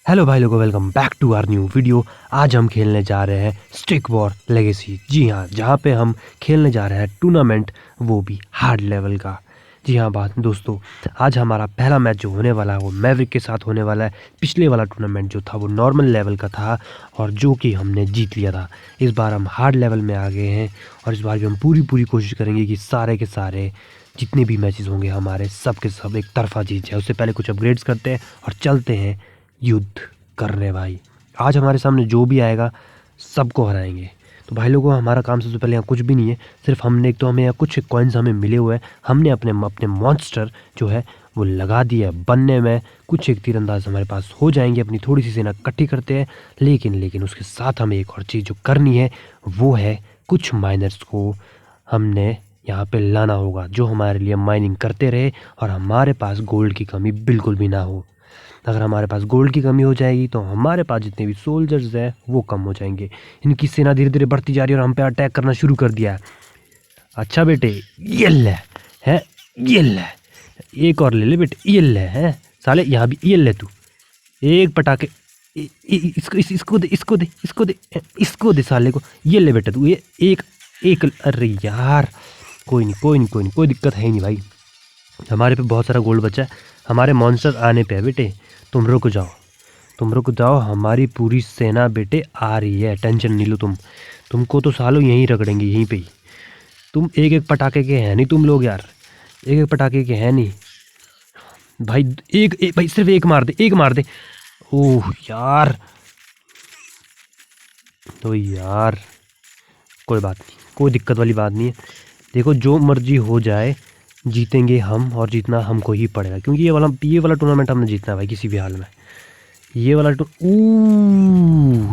Hello भाई लोगों, welcome back to our new video. आज हम खेलने जा रहे हैं स्टिक वॉर लेगेसी। जी हाँ, जहाँ पे हम खेलने जा रहे हैं टूर्नामेंट, वो भी हार्ड लेवल का। जी हाँ बात दोस्तों, आज हमारा पहला मैच जो होने वाला है वो मैवरिक के साथ होने वाला है। पिछले वाला टूर्नामेंट जो था वो नॉर्मल लेवल का था और जो कि हमने जीत लिया था। इस बार हम हार्ड लेवल में आ गए हैं और इस बार भी हम पूरी कोशिश करेंगे कि सारे के सारे जितने भी मैचेस होंगे हमारे सब के सब एक तरफा जीत जाए। उससे पहले कुछ अपग्रेड्स करते हैं और चलते हैं युद्ध करने भाई। आज हमारे सामने जो भी आएगा सबको हराएंगे। तो भाई लोगों, हमारा काम सबसे पहले यहाँ कुछ भी नहीं है, सिर्फ हमने एक तो हमें यहाँ कुछ कॉइन्स हमें मिले हुए हैं। हमने अपने अपने मॉन्स्टर जो है वो लगा दिया है बनने में। कुछ एक तीरंदाज हमारे पास हो जाएंगे, अपनी थोड़ी सी सेना इकट्ठी करते हैं। लेकिन उसके साथ हमें एक और चीज़ जो करनी है वो है कुछ माइनर्स को हमने यहाँ पे लाना होगा जो हमारे लिए माइनिंग करते रहे और हमारे पास गोल्ड की कमी बिल्कुल भी ना हो। अगर हमारे पास गोल्ड की कमी हो जाएगी तो हमारे पास जितने भी सोल्जर्स हैं वो कम हो जाएंगे। इनकी सेना धीरे धीरे बढ़ती जा रही है और हम पे अटैक करना शुरू कर दिया है। अच्छा बेटे, ये ले है, ये ले, एक और ले ले बेटे, ये ले है साले, यहाँ भी ये ले तू। एक पटाखे इसको दे साले को। ये ले बेटा तू, ये एक एक। अरे यार, कोई दिक्कत है नहीं भाई। हमारे पे बहुत सारा गोल्ड बचा है, हमारे मॉन्स्टर आने पे है बेटे। तुम रुक जाओ, हमारी पूरी सेना बेटे आ रही है, टेंशन नहीं लो तुम। तुमको तो सालों यहीं रगड़ेंगे, यहीं पे ही। तुम एक एक पटाखे के हैं नहीं तुम लोग यार, एक पटाखे के हैं नहीं भाई। भाई सिर्फ एक मार दे। ओह यार, तो यार कोई बात नहीं, कोई दिक्कत वाली बात नहीं है। देखो जो मर्जी हो जाए, जीतेंगे हम और जीतना हमको ही पड़ेगा, क्योंकि ये वाला टूर्नामेंट हमने जीतना है भाई किसी भी हाल में। ये वाला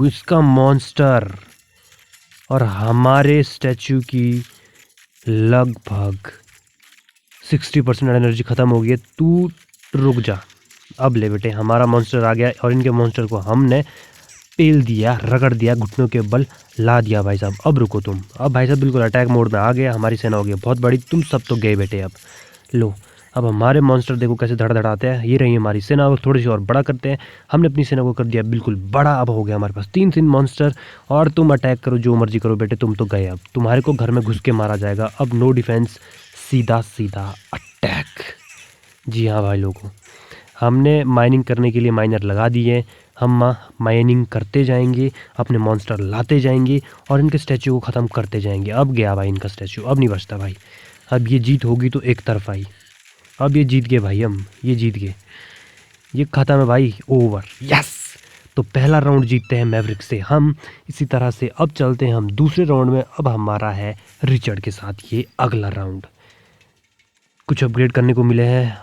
इसका मॉन्स्टर और हमारे स्टैचू की लगभग 60% एनर्जी ख़त्म हो गई है। तू रुक जा, अब ले बेटे, हमारा मॉन्स्टर आ गया और इनके मॉन्स्टर को हमने पेल दिया, रगड़ दिया, घुटनों के बल ला दिया भाई साहब। अब रुको तुम, अब भाई साहब बिल्कुल अटैक मोड में आ गया। हमारी सेना हो गई बहुत बड़ी, तुम सब तो गए बेटे। अब लो, अब हमारे मॉन्स्टर देखो कैसे धड़धड़ाते हैं। ये रही हमारी सेना, अब थोड़ी सी और बड़ा करते हैं। हमने अपनी सेना को कर दिया बिल्कुल बड़ा, अब हो गया हमारे पास 3 मॉन्स्टर। और तुम अटैक करो, जो मर्जी करो बेटे, तुम तो गए। अब तुम्हारे को घर में घुस के मारा जाएगा। अब नो डिफेंस, सीधा सीधा अटैक। जी हाँ भाई लोगों, हमने माइनिंग करने के लिए माइनर लगा दिए। हम माइनिंग करते जाएंगे, अपने मॉन्स्टर लाते जाएंगे और इनके स्टैचू को ख़त्म करते जाएंगे। अब गया भाई इनका स्टैचू, अब नहीं बचता भाई। अब ये जीत होगी तो एक तरफा ही। अब ये जीत गए भाई, हम ये जीत गए, ये ख़त्म है भाई, ओवर। यस, तो पहला राउंड जीतते हैं मैवरिक से हम। इसी तरह से अब चलते हैं हम दूसरे राउंड में। अब हमारा है रिचर्ड के साथ ये अगला राउंड। कुछ अपग्रेड करने को मिले हैं,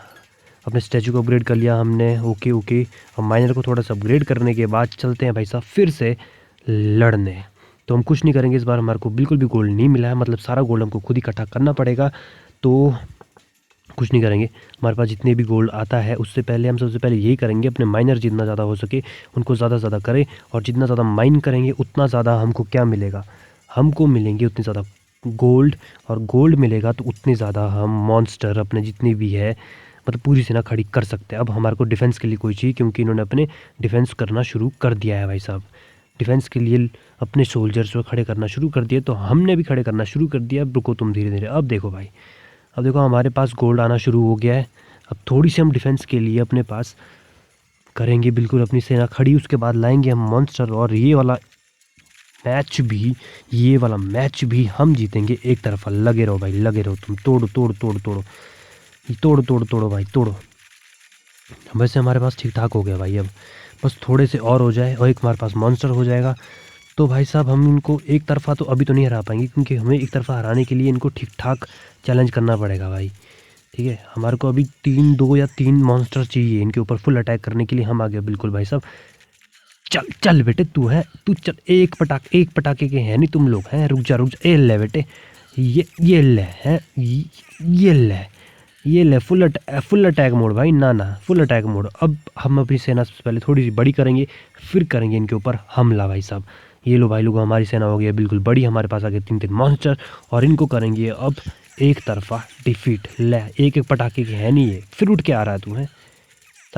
अपने स्टैचू को अपग्रेड कर लिया हमने। ओके, और माइनर को थोड़ा सा अपग्रेड करने के बाद चलते हैं भाई साहब फिर से लड़ने। तो हम कुछ नहीं करेंगे इस बार, हमारे को बिल्कुल भी गोल्ड नहीं मिला है, मतलब सारा गोल्ड हमको खुद इकट्ठा करना पड़ेगा। तो कुछ नहीं करेंगे, हमारे पास जितने भी गोल्ड आता है उससे पहले हम सबसे पहले यही करेंगे, अपने माइनर जितना ज़्यादा हो सके उनको ज़्यादा से ज़्यादा करें। और जितना ज़्यादा माइन करेंगे उतना ज़्यादा हमको क्या मिलेगा, हमको मिलेंगे उतनी ज़्यादा गोल्ड। और गोल्ड मिलेगा तो उतने ज़्यादा हम मॉन्स्टर अपने जितने भी है, मतलब पूरी सेना खड़ी कर सकते हैं। अब हमारे को डिफेंस के लिए कोई चाहिए, क्योंकि इन्होंने अपने डिफेंस करना शुरू कर दिया है भाई साहब। डिफेंस के लिए अपने सोल्जर्स को खड़े करना शुरू कर दिए, तो हमने भी खड़े करना शुरू कर दिया। अब रुको तुम धीरे धीरे। अब देखो भाई, अब देखो हमारे पास गोल्ड आना शुरू हो गया है। अब थोड़ी सी हम डिफेंस के लिए अपने पास करेंगे बिल्कुल अपनी सेना खड़ी, उसके बाद लाएंगे हम मॉन्स्टर। और ये वाला मैच भी हम जीतेंगे एक तरफा। लगे रहो भाई, लगे रहो तुम, तोड़ो भाई, तोड़ो। वैसे हमारे पास ठीक ठाक हो गया भाई, अब बस थोड़े से और हो जाए और एक हमारे पास मॉन्स्टर हो जाएगा। तो भाई साहब हम इनको एक तरफा तो अभी तो नहीं हरा पाएंगे, क्योंकि हमें एक तरफा हराने के लिए इनको ठीक ठाक चैलेंज करना पड़ेगा भाई। ठीक है, हमारे को अभी 2 या 3 मॉन्स्टर चाहिए इनके ऊपर फुल अटैक करने के लिए। हम आ गए बिल्कुल भाई साहब। चल चल बेटे, तू चल। एक पटाखे के हैं नहीं तुम लोग, हैं? रुक जा, ए ले बेटे, ये ले है, ये ले फुल अटैक मोड भाई, ना फुल अटैक मोड। अब हम अपनी सेना सबसे पहले थोड़ी सी बड़ी करेंगे, फिर करेंगे इनके ऊपर हमला भाई साहब। ये लो भाई लोगों, हमारी सेना हो गई है बिल्कुल बड़ी, हमारे पास आ गए 3 मॉन्स्टर और इनको करेंगे अब एक तरफा डिफीट। ले, एक पटाखे के है नहीं ये, फिर उठ के आ रहा है तू, है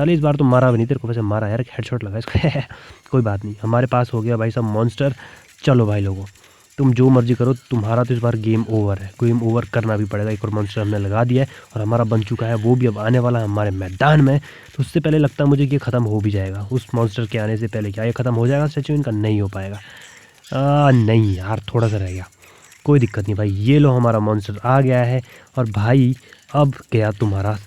साले इस बार तो मारा भी नहीं तेरे को, वैसे मारा यार, हेडशॉट लगा इसको कोई बात नहीं, हमारे पास हो गया भाई साहब मॉन्स्टर। चलो भाई लोगों, तुम जो मर्जी करो, तुम्हारा तो इस बार गेम ओवर है, गेम ओवर करना भी पड़ेगा। एक और मॉन्स्टर हमने लगा दिया है और हमारा बन चुका है, वो भी अब आने वाला है हमारे मैदान में। तो उससे पहले लगता है मुझे कि ये ख़त्म हो भी जाएगा, उस मॉन्स्टर के आने से पहले। क्या ये ख़त्म हो जाएगा स्टैचू इनका? नहीं हो पाएगा। नहीं यार, थोड़ा सा रह गया, कोई दिक्कत नहीं भाई। ये लो हमारा मॉन्स्टर आ गया है। और भाई अब गया तुम्हारा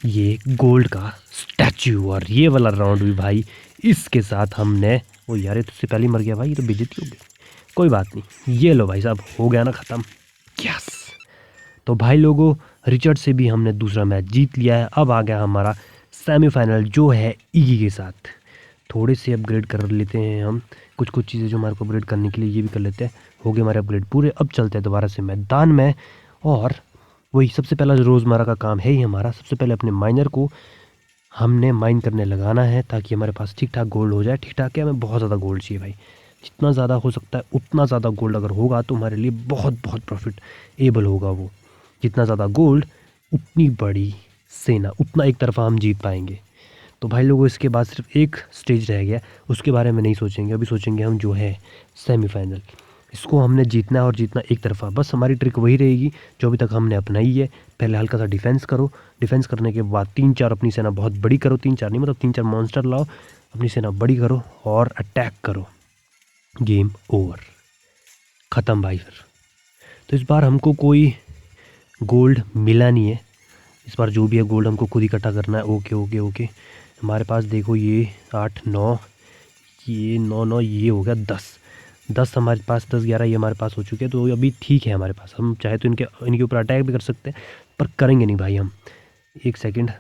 ये गोल्ड का स्टैचू, और ये वाला राउंड भी भाई इसके साथ हमने, वो यार ये तो इससे पहले ही मर गया भाई, ये तो बेइज्जती हो गई। कोई बात नहीं, ये लो भाई साहब, हो गया ना ख़त्म। यस। तो भाई लोगों, रिचर्ड से भी हमने दूसरा मैच जीत लिया है। अब आ गया हमारा सेमीफाइनल जो है ईगी के साथ। थोड़े से अपग्रेड कर लेते हैं हम, कुछ कुछ चीज़ें जो हमारे को अपग्रेड करने के लिए, ये भी कर लेते हैं। हो गए हमारे अपग्रेड पूरे। अब चलते हैं दोबारा से मैदान में, और वही सबसे पहला जो रोज़मर्रा का काम है ही हमारा, सबसे पहले अपने माइनर को हमने माइन करने लगाना है, ताकि हमारे पास ठीक ठाक गोल्ड हो जाए। ठीक ठाक है, हमें बहुत ज़्यादा गोल्ड चाहिए भाई, जितना ज़्यादा हो सकता है उतना ज़्यादा गोल्ड अगर होगा तो हमारे लिए बहुत बहुत प्रॉफिटेबल होगा वो। जितना ज़्यादा गोल्ड उतनी बड़ी सेना, उतना एक तरफा हम जीत पाएंगे। तो भाई लोगों, इसके बाद सिर्फ एक स्टेज रह गया, उसके बारे में नहीं सोचेंगे, अभी सोचेंगे हम जो है सेमीफाइनल। इसको हमने जीतना है, और जीतना एक तरफा। बस हमारी ट्रिक वही रहेगी जो अभी तक हमने अपनाई है। पहले हल्का सा डिफेंस करो, डिफेंस करने के बाद 3-4 अपनी सेना बहुत बड़ी करो, 3-4 नहीं मतलब 3-4 मॉन्स्टर लाओ, अपनी सेना बड़ी करो और अटैक करो। गेम ओवर, ख़त्म भाई। फिर तो इस बार हमको कोई गोल्ड मिला नहीं है, इस बार जो भी है गोल्ड हमको खुद इकट्ठा करना है। ओके ओके ओके, हमारे पास देखो ये 8-9, ये 9-9, ये हो गया 10 हमारे पास, 10-11 ये हमारे पास हो चुके हैं। तो अभी ठीक है हमारे पास, हम चाहे तो इनके ऊपर अटैक भी कर सकते हैं, पर करेंगे नहीं भाई हम। एक सेकंड,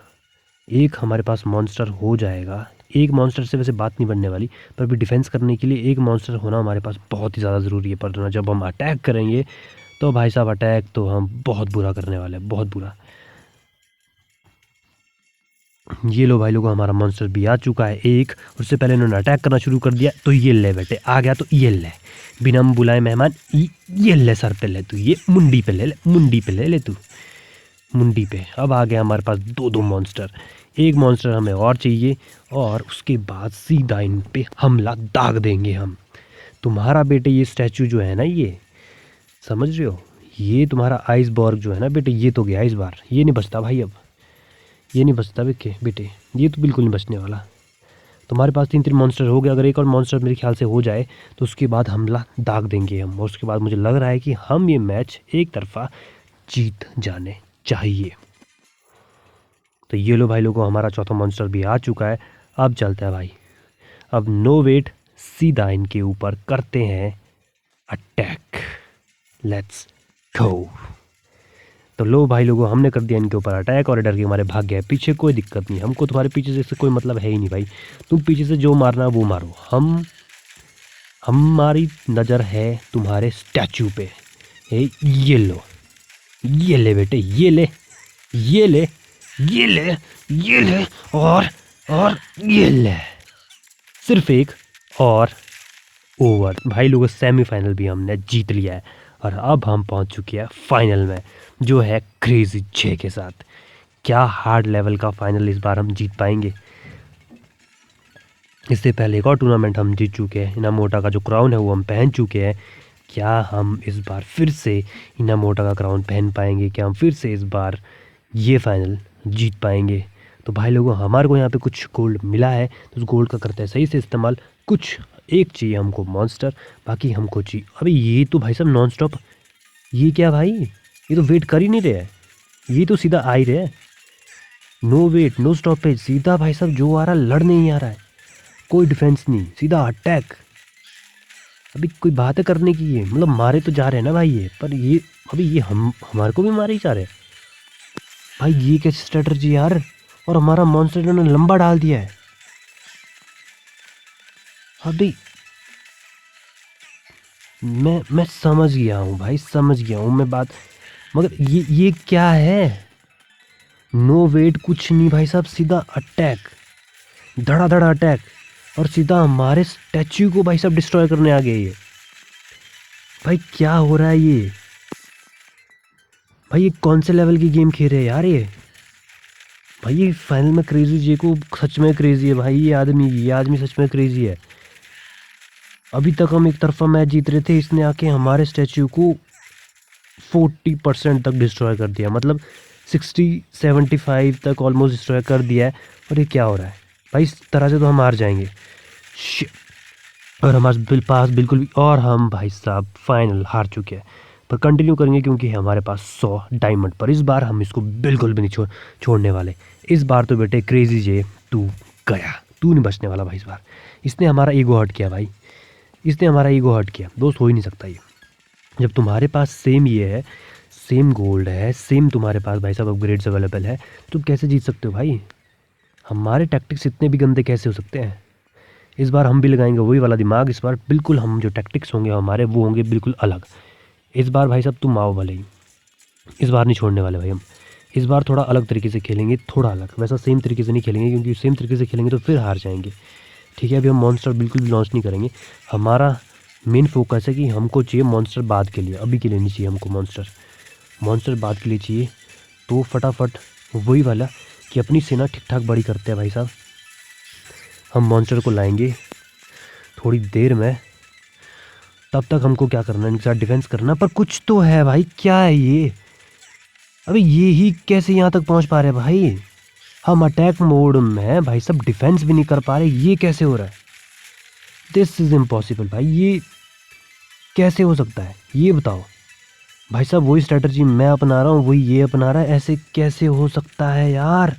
एक हमारे पास मॉन्स्टर हो जाएगा। एक मॉन्स्टर से वैसे बात नहीं बनने वाली, पर भी डिफेंस करने के लिए एक मॉन्स्टर होना हमारे पास बहुत ही ज़्यादा ज़रूरी है। पर जब हम अटैक करेंगे तो भाई साहब, अटैक तो हम बहुत बुरा करने वाले हैं, बहुत बुरा। ये लो भाई लोगों, हमारा मॉन्स्टर भी आ चुका है एक। उससे पहले इन्होंने अटैक करना शुरू कर दिया, तो ये ले बेटे आ गया, तो ये ले, बिना बुलाए मेहमान, ये ले सर पे ले तू, ये मुंडी पे ले ले, मुंडी पे ले ले तू, मुंडी पे। अब आ गया हमारे पास 2-2 मॉन्स्टर, एक मॉन्स्टर हमें और चाहिए, और उसके बाद सीधा इन पे हमला दाग देंगे हम। तुम्हारा बेटे ये स्टैचू जो है ना, ये समझ रहे हो, ये तुम्हारा आइसबर्ग जो है ना बेटे, ये तो गया इस बार, ये नहीं बचता भाई अब, ये नहीं बचता बेटे, ये तो बिल्कुल नहीं बचने वाला। तुम्हारे पास 3-3 मॉन्स्टर हो गए, अगर एक और मॉन्स्टर मेरे ख्याल से हो जाए तो उसके बाद हमला दाग देंगे हम, और उसके बाद मुझे लग रहा है कि हम ये मैच एक तरफा जीत जाने चाहिए। तो ये लो भाई लोगों, हमारा चौथा मॉन्स्टर भी आ चुका है। अब चलता है भाई, अब नो वेट, सीधा इनके ऊपर करते हैं अटैक। Let's go. तो लो भाई लोगों, हमने कर दिया इनके ऊपर अटैक, और डर के हमारे भाग गए पीछे। कोई दिक्कत नहीं, हमको तुम्हारे पीछे से कोई मतलब है ही नहीं भाई, तुम पीछे से जो मारना वो मारो, हमारी नज़र है तुम्हारे स्टैचू पे। ये लो, ये ले बेटे, ये ले, ये ले, ये ले, ये ले, और ये ले, सिर्फ एक और ओवर। भाई लोगों, सेमीफाइनल भी हमने जीत लिया है, और अब हम पहुंच चुके हैं फाइनल में, जो है क्रेजी 6 के साथ। क्या हार्ड लेवल का फाइनल इस बार हम जीत पाएंगे। इससे पहले एक और टूर्नामेंट हम जीत चुके हैं, इनामोटा का जो क्राउन है वो हम पहन चुके हैं। क्या हम इस बार फिर से इनामोटा का क्राउन पहन पाएंगे? क्या हम फिर से इस बार ये फाइनल जीत पाएंगे? तो भाई लोगों, हमारे को यहाँ पे कुछ गोल्ड मिला है, तो उस गोल्ड का करते हैं सही से इस्तेमाल। कुछ एक चाहिए हमको मॉन्स्टर, बाकी हमको चाहिए, अबे ये तो भाई साहब नॉन स्टॉप, ये क्या भाई, ये तो वेट कर ही नहीं रहे हैं, ये तो सीधा आ ही रहे हैं। नो वेट नो स्टॉपेज, सीधा भाई साहब जो आ रहा लड़ नहीं आ रहा है, कोई डिफेंस नहीं, सीधा अटैक। अभी कोई बात है करने की, ये मतलब मारे तो जा रहे हैं ना भाई ये, पर ये अभी ये हमारे को भी मारे ही जा रहे हैं भाई, ये क्या स्ट्रेटजी यार। और हमारा मॉन्स्टर इन्होंने लंबा डाल दिया है अभी। मैं समझ गया हूँ भाई, समझ गया हूँ मैं बात, मगर ये क्या है। नो वेट कुछ नहीं भाई साहब, सीधा अटैक, धड़ा अटैक, और सीधा हमारे स्टैच्यू को भाई साहब डिस्ट्रॉय करने आ गए ये। भाई क्या हो रहा है ये भाई, ये कौन से लेवल की गेम खेल रहे हैं यार ये। भाई ये फाइनल में क्रेजी जे को सच में क्रेजी है भाई, ये आदमी सच में क्रेजी है। अभी तक हम एक तरफा मैच जीत रहे थे, इसने आके हमारे स्टैच्यू को 40% तक डिस्ट्रॉय कर दिया, मतलब 60-75 तक ऑलमोस्ट डिस्ट्रॉय कर दिया है। और ये क्या हो रहा है भाई, इस तरह से तो हम हार जाएंगे। Shit! और हमारे पास बिल्कुल भी, और हम भाई साहब फाइनल हार चुके हैं। पर कंटिन्यू करेंगे क्योंकि हमारे पास 100 डायमंड, पर इस बार हम इसको बिल्कुल भी नहीं छोड़ने वाले। इस बार तो बेटे क्रेजी जे तू गया, तू नहीं बचने वाला भाई इस बार। इसने हमारा ईगो हर्ट किया भाई, इसने हमारा ईगो हर्ट किया। दोस्त हो ही नहीं सकता ये, जब तुम्हारे पास सेम ये है, सेम गोल्ड है, सेम तुम्हारे पास भाई साहब अपग्रेड्स अवेलेबल है, तुम कैसे जीत सकते हो भाई? हमारे टैक्टिक्स इतने भी गंदे कैसे हो सकते हैं? इस बार हम भी लगाएंगे वही वाला दिमाग। इस बार बिल्कुल हम जो टैक्टिक्स होंगे हमारे वो होंगे बिल्कुल अलग। इस बार भाई साहब तुम आओ भले ही, इस बार नहीं छोड़ने वाले भाई हम। इस बार थोड़ा अलग तरीके से खेलेंगे, थोड़ा अलग, वैसा सेम तरीके से नहीं खेलेंगे क्योंकि सेम तरीके से खेलेंगे तो फिर हार जाएंगे। ठीक है, अभी हम मॉन्स्टर बिल्कुल भी लॉन्च नहीं करेंगे। हमारा मेन फोकस है कि हमको चाहिए मॉन्स्टर बाद के लिए, अभी के लिए नहीं चाहिए हमको मॉन्स्टर बाद के लिए चाहिए। तो फटाफट वही वाला कि अपनी सेना ठीक ठाक बड़ी करते हैं भाई साहब। हम मॉन्स्टर को लाएंगे थोड़ी देर में, तब तक हमको क्या करना है, इनके साथ डिफेंस करना। पर कुछ तो है भाई, क्या है ये? अबे ये ही कैसे यहाँ तक पहुँच पा रहे हैं भाई? हम अटैक मोड में हैं भाई, सब डिफेंस भी नहीं कर पा रहे, ये कैसे हो रहा है? दिस इज़ इम्पॉसिबल भाई, ये कैसे हो सकता है ये बताओ भाई साहब। वही स्ट्रेटजी मैं अपना रहा हूँ, वही ये अपना रहा है, ऐसे कैसे हो सकता है यार?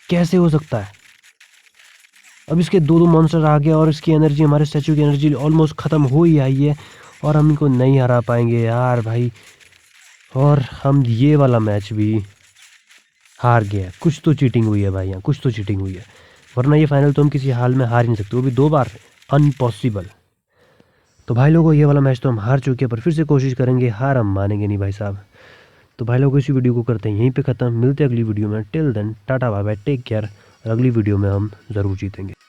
कैसे हो सकता है? अब इसके दो मॉन्स्टर आ गया और इसकी एनर्जी, हमारे स्टैचू की एनर्जी ऑलमोस्ट ख़त्म हो ही आई है और हम इनको नहीं हरा पाएंगे यार भाई। और हम ये वाला मैच भी हार गया। कुछ तो चीटिंग हुई है भाई, यहाँ कुछ तो चीटिंग हुई है, वरना ये फाइनल तो हम किसी हाल में हार ही नहीं सकते, वो भी 2 बार, अनपॉसिबल। तो भाई लोगों ये वाला मैच तो हम हार चुके हैं, पर फिर से कोशिश करेंगे, हार हम मानेंगे नहीं भाई साहब। तो भाई लोगों इसी वीडियो को करते हैं यहीं पे ख़त्म, मिलते हैं अगली वीडियो में। Till then tata bye bye, take care. अगली वीडियो में हम ज़रूर जीतेंगे।